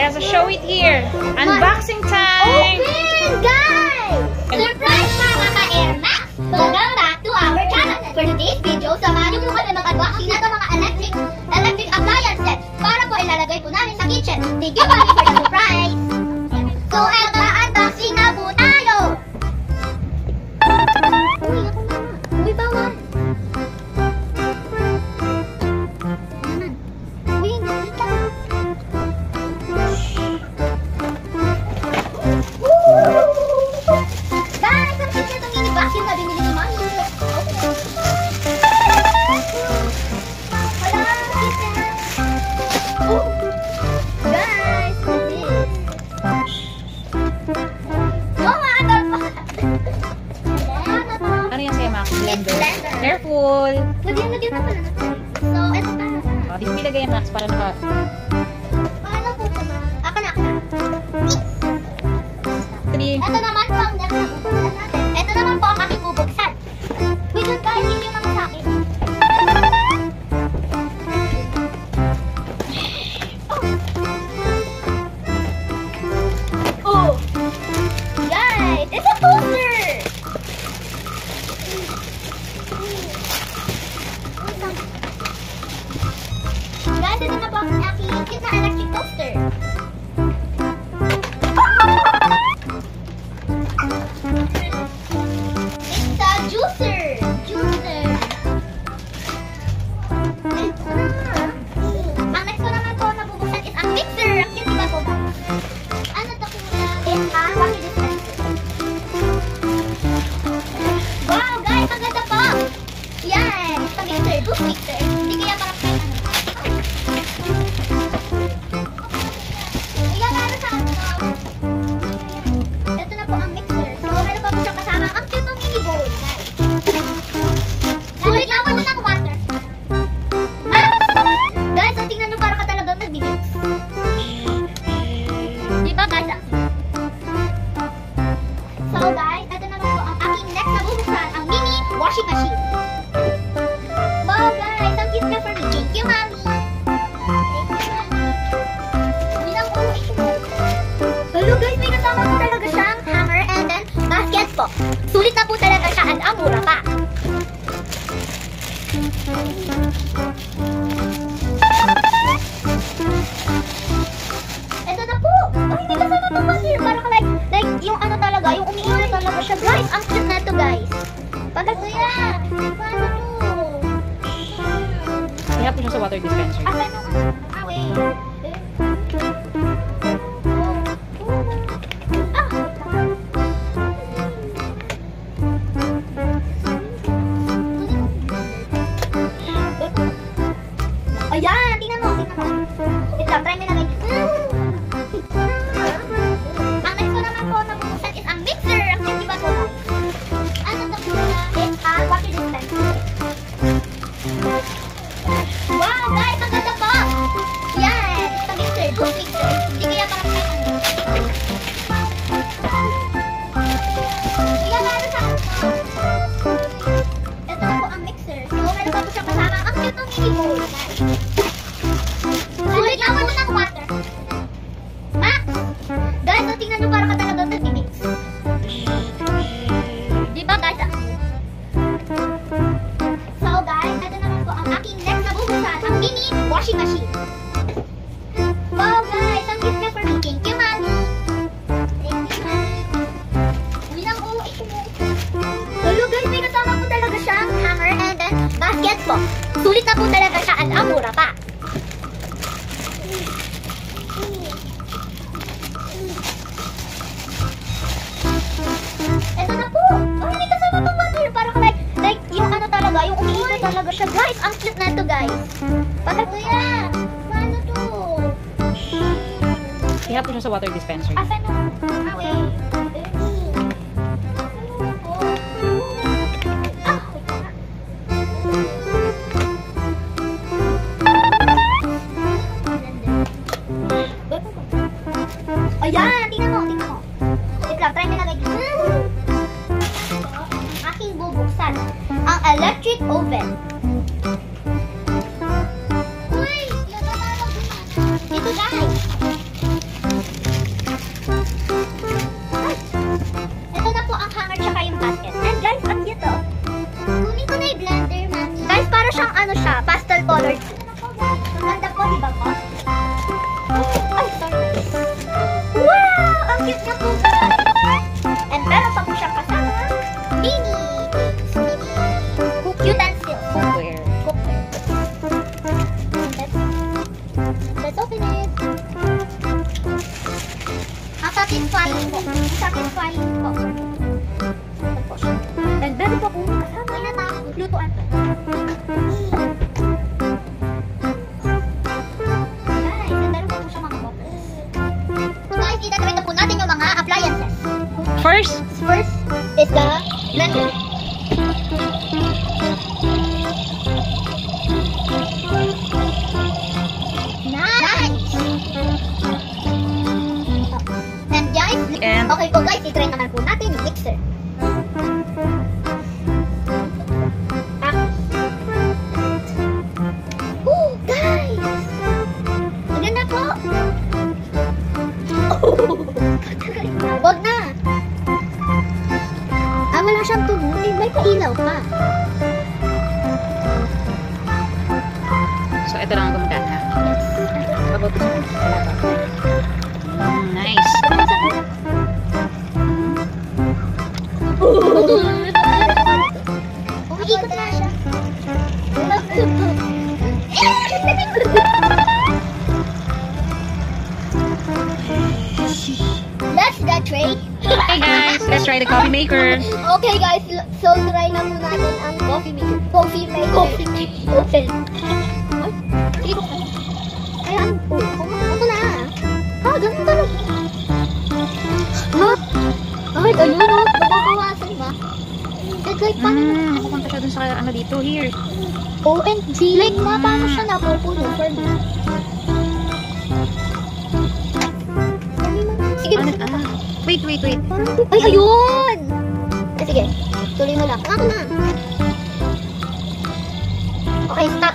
Yes, show it here. Unboxing time! Open, guys! Surprise mga ka-Air Max! Welcome back to our channel. For today's video, samahan niyo po kami mag-unboxing na itong mga electric appliances para po ilalagay po namin sa kitchen. Thank you for the surprise! So, unboxing na po tayo! Uy, ako na. Uy, bawal! Uy, nakita. Guys, ang cute na itong mini vacuum na binili ni Mami. Wala, cute na. Oh, guys, look at this. Oh, maandal pa. Ano yan sa'yo, Max? Blender. Blender. Careful! Lagyan na pala na tayo. So, ito para sa... Dito nilagay yung Max para naka... Paano po ito? Ako na. Three. Ito naman po ang next na bubuksan natin. Ito naman po ang aking bubuksan. Wait, guys, hindi yung naman sa akin. Oh! Guys, it's a toaster! Guys, ito na po ang aking cute na electric toaster. It's a juicer! Ang next ko naman po na bubuksan is ang mixer. Ang cute diba po ba? Ano to kuya? It's a coffee dispenser. Wow guys, ang ganda po! Yan! It's a mixer. Juice mixer. Hindi kaya parang kayo Ayan, ano sa akin? Ito na po ang mixer. So, meron pa po siyang kasama ang cute ng mini bowl. Sulit lang po ng water. Guys, so tingnan nyo para ka talagang nag-mix. Diba guys? So guys, ito naman po ang aking next na bubuksan, ang mini washing machine. Wow guys, ang cute na for me. Thank you, Mami. Hindi lang po. Hello guys, may kasama po talaga siyang hammer and then basket po. Sulit na po talaga siya at ang mura pa. Ito na po. Ay, may kasama po ba here? Parang like yung ano talaga, yung umiinit talaga siya. Guys, ang cute na ito guys. Pagkat kuya, paano to? Ihap mo siya sa water dispenser. Asa nyo? Ah, wait. Ayan, tingnan mo. Wait lang, try mo na guys. Ang next ko naman po na bubuksan is ang mixer. Ang cute diba po guys? Ano to po na? It's a water dispenser. Wow guys, ang ganda po! Yan! It's a mixer. Juice mixer. Hindi kaya parang kayo ano. Iyan, ano sa akin? Ito na po ang mixer. So, meron pa po siyang kasama ang cute ng mini bowl guys. Sulit lang po ng water. Max! Guys, so tingnan nyo para ka talagang nag-mix. Diba guys? So guys, ito naman po ang aking next na bubuksan, ang mini washing machine. Wow guys, ang cute na for me. Thank you, Mami. Thank you, Mami. Uy lang, oh. Hello guys, may kasama po talaga siyang hammer and then basket po. Sulit na po talaga siya at ang mura pa. Ito na po. Ay, may kasama pang water. Parang like yung ano talaga, yung umiinit talaga siya. Guys, ang cute na ito guys. Pagkat kuya, paano to? Ihap mo siya sa water dispenser. Asa nyo? Ah, wait. Ayan, tingnan mo. Wait lang, try mo na guys. Aking bubuksan ang electric oven. Uy, ito guys. ano siya, pastel colored. Ang ganda po, di ba po? Ay, sorry. Wow! Ang cute niya po. And meron pa po siyang kasama. Mini utensils. Cookware. Cookware. Let's open it. Ang satisfying po. Satisfying po. Ito po siya. And meron pa po kasama na tapos lutuan po. Guys, and meron pa po siya mga bottles. So guys, itatry na po natin yung mga appliances. First, First is the blender. Nice! And guys, And- okay po guys, i-try naman po natin yung mixer. Oh, guys! Maganda po! Wag na! Wala siyang tunog. May pailaw pa. so ito lang ang gumagana. Yes. About this one. Nice. Umiikot na siya. That's the tray. Okay guys, let's try the coffee maker. Okay guys, so try na muna natin ang coffee maker. Coffee maker. Open. Ay, dito ka. Ayan. Ako na. Ganun talaga. Ay, ayun o. Nababawasan ba? It's like paano? Pupunta siya dun sa ano dito, here. OMG. Like, paano siya napupuno for me? Sige, Wait. ay, ayun! Sige, tuloy mo lang. Ako na. Okay, stop.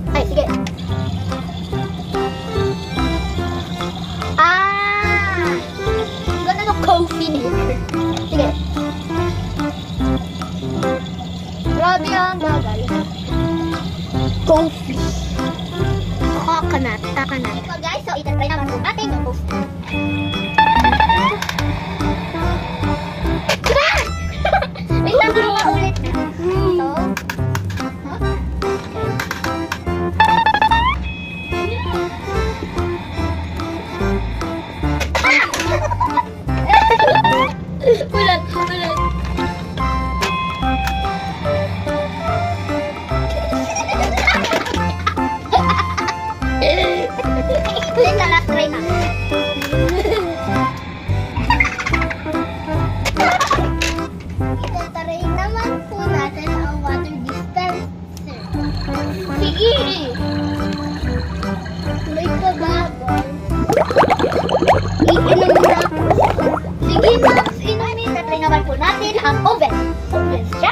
Ay, sige. Ganda ng coffee maker. Sige. Grabe ang bagal. Coffee. Coconut. So guys, so itatry naman po natin yung coffee. Wait lang, ulit na. So, ulit. Ulit na, last try na. Itataray naman po natin ang water dispenser. Sige! May pabagal. Iinom na. Sige, Max, inumin. Tatry naman po natin ang oven. Oven siya.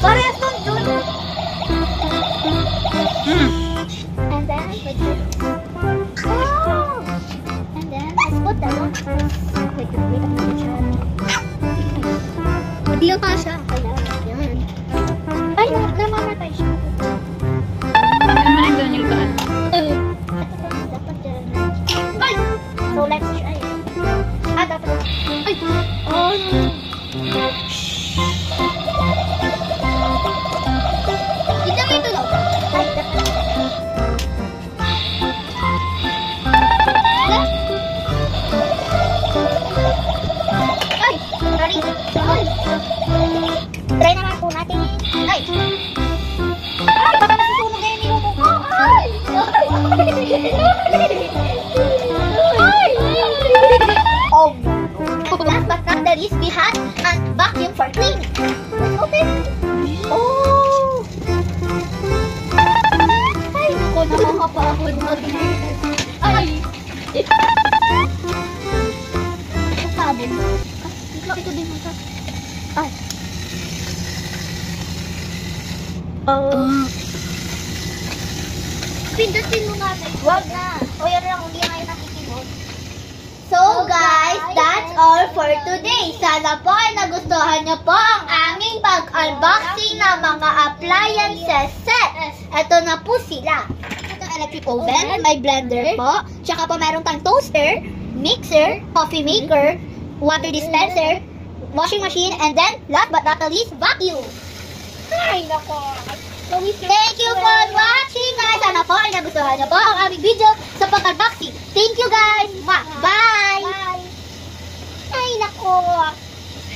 Parehas kong dun. And then, put this. Oh! And then, let's put that one. Wait. Hindi yung kasha. Yan. Ay, namamatay siya. Ano man yung doon yung taan? Dapat dyan. Ay! So, let's try. Dapat. Ay! Oh, no. Hindi may tulog. Ay, dapat. Ay! Sorry. Ay! Try naman po natin. Ay! Ay! Baka nasusunog na yung niluto ko. Ay! Ay! Oh! Last but not the least, we had a vacuum for cleaning. Let's open. Oh! Ay! Ako nakakapagod mag-clean. Ay! Sabon. Ito din mo. Ay! Pindutin mo nga tayo. Wag na. O yan lang, hindi na kayo nakikinig. So So guys, that's all for today. Sana po ay nagustuhan niyo po ang aming pag-unboxing ng mga appliances set. Ito na po sila. Ito electric oven, may blender po. Tsaka po meron tayong toaster, mixer, coffee maker, water dispenser, washing machine, and then last but not the least, vacuum. Ay, nako. Thank you for watching guys. Sana po ay nagustuhan niyo po ang aming video sa pag-unboxing. Thank you guys. Bye. Ay, nako.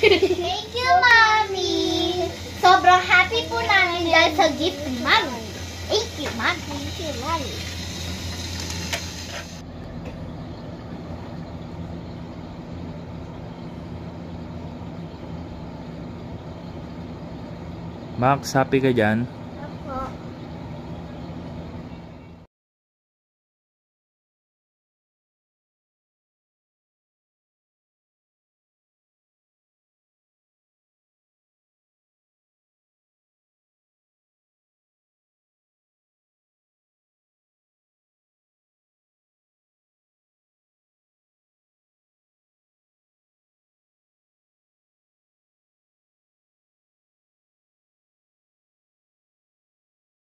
Thank you, Mommy. Sobrang happy po namin dahil sa gift ni Mommy. Thank you, Mommy. Thank you, Mommy. Max, happy ka dyan?